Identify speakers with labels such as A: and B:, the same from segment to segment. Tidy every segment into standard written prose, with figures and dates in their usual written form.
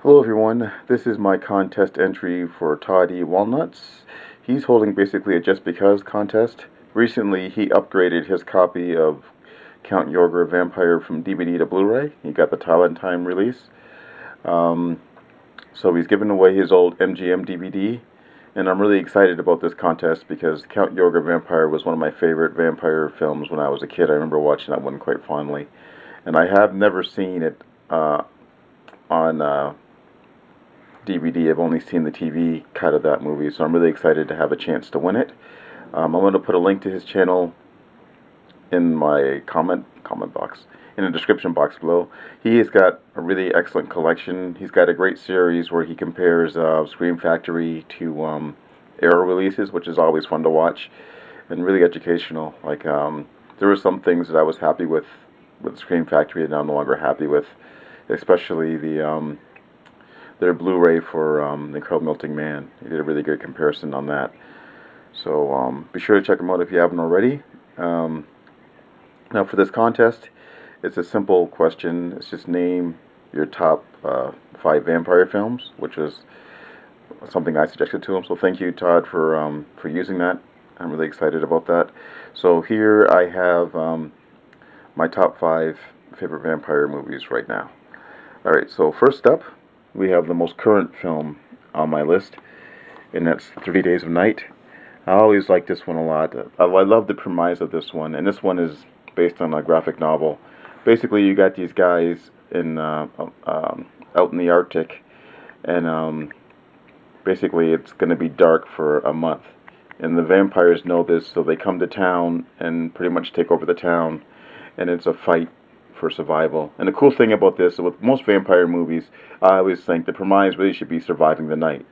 A: Hello everyone, this is my contest entry for Todd Walnuts. He's holding basically a Just Because contest. Recently he upgraded his copy of Count Yorga Vampire from DVD to Blu-ray. He got the Twilight release. Um, so he's giving away his old MGM DVD. And I'm really excited about this contest because Count Yorga Vampire was one of my favorite vampire films when I was a kid. I remember watching that one quite fondly. And I have never seen it on DVD. I've only seen the TV cut of that movie, so I'm really excited to have a chance to win it. I'm going to put a link to his channel in my comment box, in the description box below. He has got a really excellent collection. He's got a great series where he compares Scream Factory to Arrow releases, which is always fun to watch and really educational. Like there were some things that I was happy with Scream Factory and I'm no longer happy with, especially their Blu-ray for The Incredible Melting Man. He did a really good comparison on that. So be sure to check them out if you haven't already. Now for this contest, it's a simple question. It's just name your top 5 vampire films, which is something I suggested to him. So thank you, Todd, for using that. I'm really excited about that. So here I have my top 5 favorite vampire movies right now. Alright, so first up, we have the most current film on my list, and that's 30 Days of Night. I always like this one a lot. I love the premise of this one, and this one is based on a graphic novel. Basically, you got these guys out in the Arctic, and basically it's going to be dark for a month. And the vampires know this, so they come to town and pretty much take over the town, and it's a fight for survival. And the cool thing about this, with most vampire movies, I always think the premise really should be surviving the night.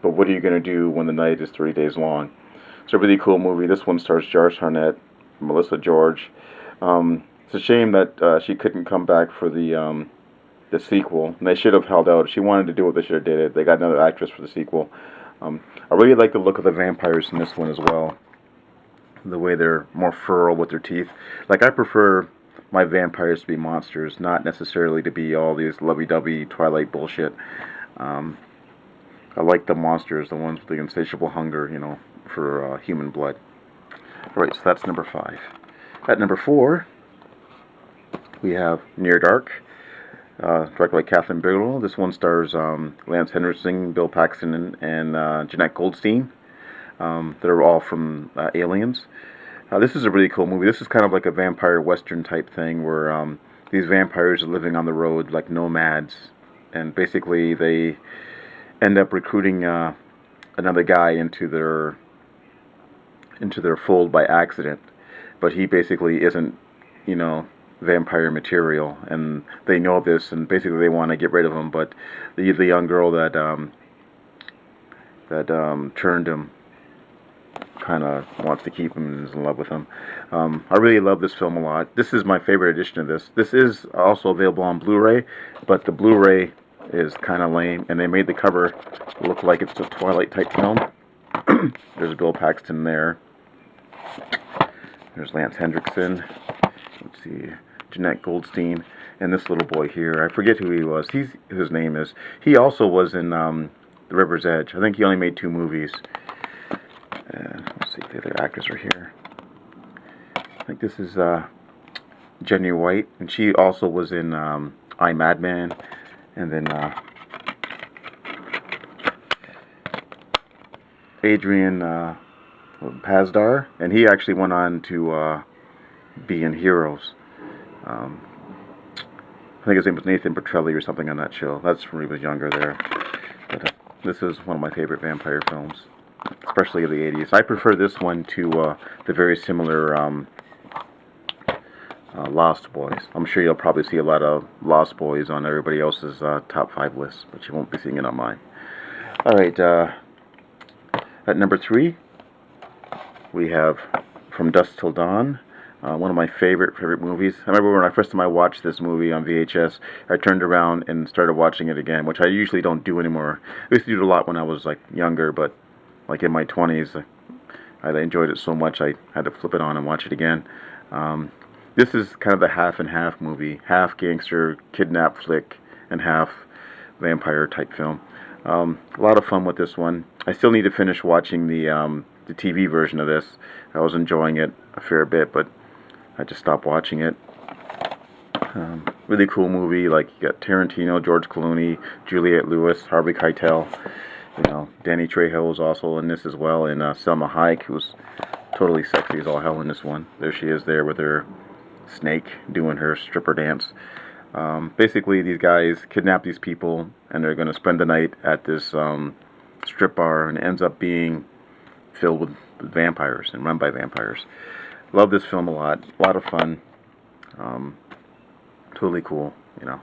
A: But what are you going to do when the night is 3 days long? It's a really cool movie. This one stars Josh Hartnett, Melissa George. It's a shame that she couldn't come back for the sequel. And they should have held out. If she wanted to do what they should have did it. They got another actress for the sequel. I really like the look of the vampires in this one as well. The way they're more feral with their teeth. Like, I prefer my vampires to be monsters, not necessarily to be all these lovey-dovey Twilight bullshit. I like the monsters, the ones with the insatiable hunger, for human blood. Alright, so that's number 5. At number 4, we have Near Dark, directed by Catherine Bigelow. This one stars Lance Henriksen, Bill Paxton, and Jeanette Goldstein. They're all from Aliens. This is a really cool movie. This is kind of like a vampire western type thing where these vampires are living on the road like nomads, and basically they end up recruiting another guy into their fold by accident, but he basically isn't, vampire material, and they know this, and basically they want to get rid of him. But the young girl that turned him kind of wants to keep him and is in love with him. I really love this film a lot. This is my favorite edition of this. This is also available on Blu-ray, but the Blu-ray is kind of lame, and they made the cover look like it's a Twilight type film. There's Bill Paxton there. There's Lance Henriksen. Let's see, Jeanette Goldstein, and this little boy here. I forget who he was. His name is. He also was in The River's Edge. I think he only made 2 movies. Let's see if the other actors are here. I think this is Jenny White, and she also was in I, Madman, and then Adrian Pasdar, and he actually went on to be in Heroes. I think his name was Nathan Petrelli or something on that show. That's when he was younger there. But this is one of my favorite vampire films, especially of the 80s. I prefer this one to the very similar Lost Boys. I'm sure you'll probably see a lot of Lost Boys on everybody else's top 5 lists, but you won't be seeing it on mine. Alright, at number 3, we have From Dusk Till Dawn. One of my favorite movies. I remember when I first time I watched this movie on VHS, I turned around and started watching it again, which I usually don't do anymore. I used to do it a lot when I was younger, but in my 20s, I enjoyed it so much I had to flip it on and watch it again. This is kind of the half and half movie, half gangster kidnap flick and half vampire type film. A lot of fun with this one. I still need to finish watching the TV version of this. I was enjoying it a fair bit, but I just stopped watching it. Really cool movie. Like, you got Tarantino, George Clooney, Juliette Lewis, Harvey Keitel. You know, Danny Trejo was also in this as well, and Selma Hayek, who was totally sexy as all hell in this one. There she is there with her snake doing her stripper dance. Basically, these guys kidnap these people, and they're going to spend the night at this strip bar, and it ends up being filled with vampires and run by vampires. Love this film a lot of fun. Totally cool, you know.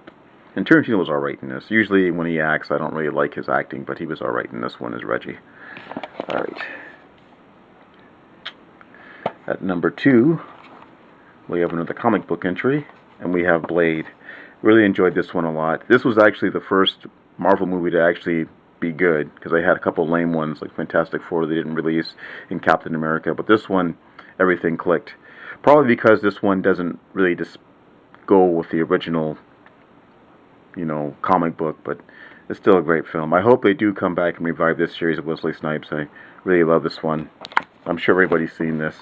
A: And Tarantino was alright in this. Usually when he acts, I don't really like his acting, but he was alright in this one as Reggie. Alright. At number 2, we have another comic book entry, and we have Blade. Really enjoyed this one a lot. This was actually the first Marvel movie to actually be good, because they had a couple lame ones, like Fantastic Four, they didn't release, in Captain America. But this one, everything clicked. Probably because this one doesn't really just go with the original, you know, comic book, but it's still a great film. I hope they do come back and revive this series of Wesley Snipes. I really love this one. I'm sure everybody's seen this.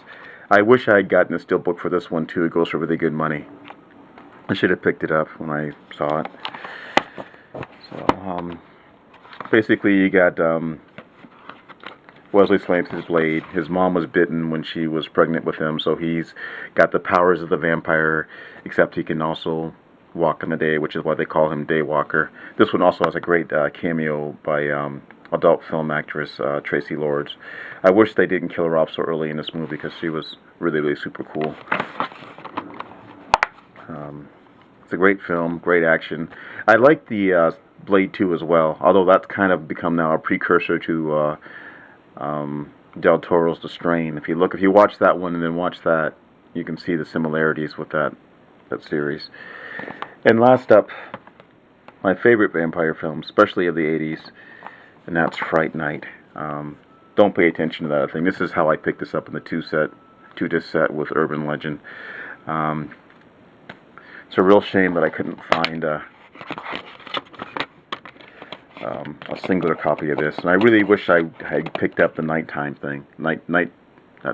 A: I wish I had gotten a steelbook for this one too. It goes for really good money. I should have picked it up when I saw it. So, basically you got Wesley Snipes is Blade. His mom was bitten when she was pregnant with him, so he's got the powers of the vampire, except he can also walk in the day, which is why they call him Daywalker. This one also has a great cameo by adult film actress Tracy Lords. I wish they didn't kill her off so early in this movie, because she was really super cool. It's a great film, great action. I like the Blade 2 as well, although that's kind of become now a precursor to Del Toro's The Strain. If you watch that one and then watch that, you can see the similarities with that series. And last up, my favorite vampire film, especially of the 80s, and that's Fright Night. Don't pay attention to that thing. This is how I picked this up in the two-disc set with Urban Legend. It's a real shame that I couldn't find a singular copy of this, and I really wish I had picked up the nighttime thing,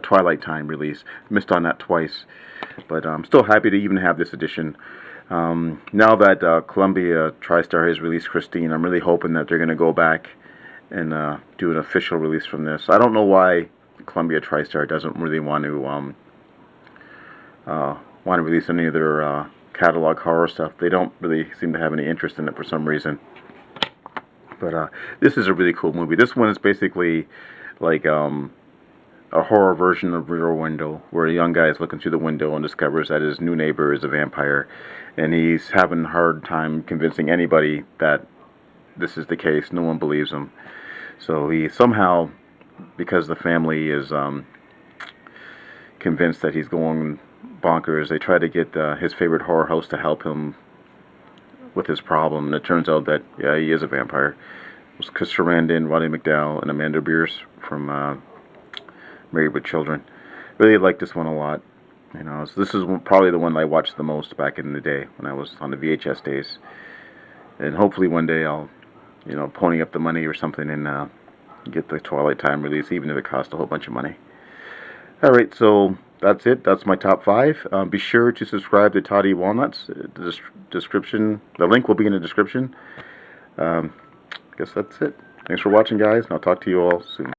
A: Twilight time release. Missed on that twice, but I'm still happy to even have this edition. Now that Columbia TriStar has released Christine, I'm really hoping that they're going to go back and do an official release from this. I don't know why Columbia TriStar doesn't really want to release any of their catalog horror stuff. They don't really seem to have any interest in it for some reason. But this is a really cool movie. This one is basically like a horror version of Rear Window, where a young guy is looking through the window and discovers that his new neighbor is a vampire, and he's having a hard time convincing anybody that this is the case. No one believes him. So he somehow, because the family is convinced that he's going bonkers, they try to get his favorite horror host to help him with his problem, and it turns out that, yeah, he is a vampire. It was Chris Sarandon, Roddy McDowall, and Amanda Beers from Married with Children. Really liked this one a lot. You know, so this is probably the one I watched the most back in the day when I was on the VHS days. And hopefully one day I'll, you know, pony up the money or something and get the Twilight time release, even if it costs a whole bunch of money. Alright, so that's it. That's my top 5. Be sure to subscribe to Todd Walnuts. The link will be in the description. I guess that's it. Thanks for watching, guys, and I'll talk to you all soon.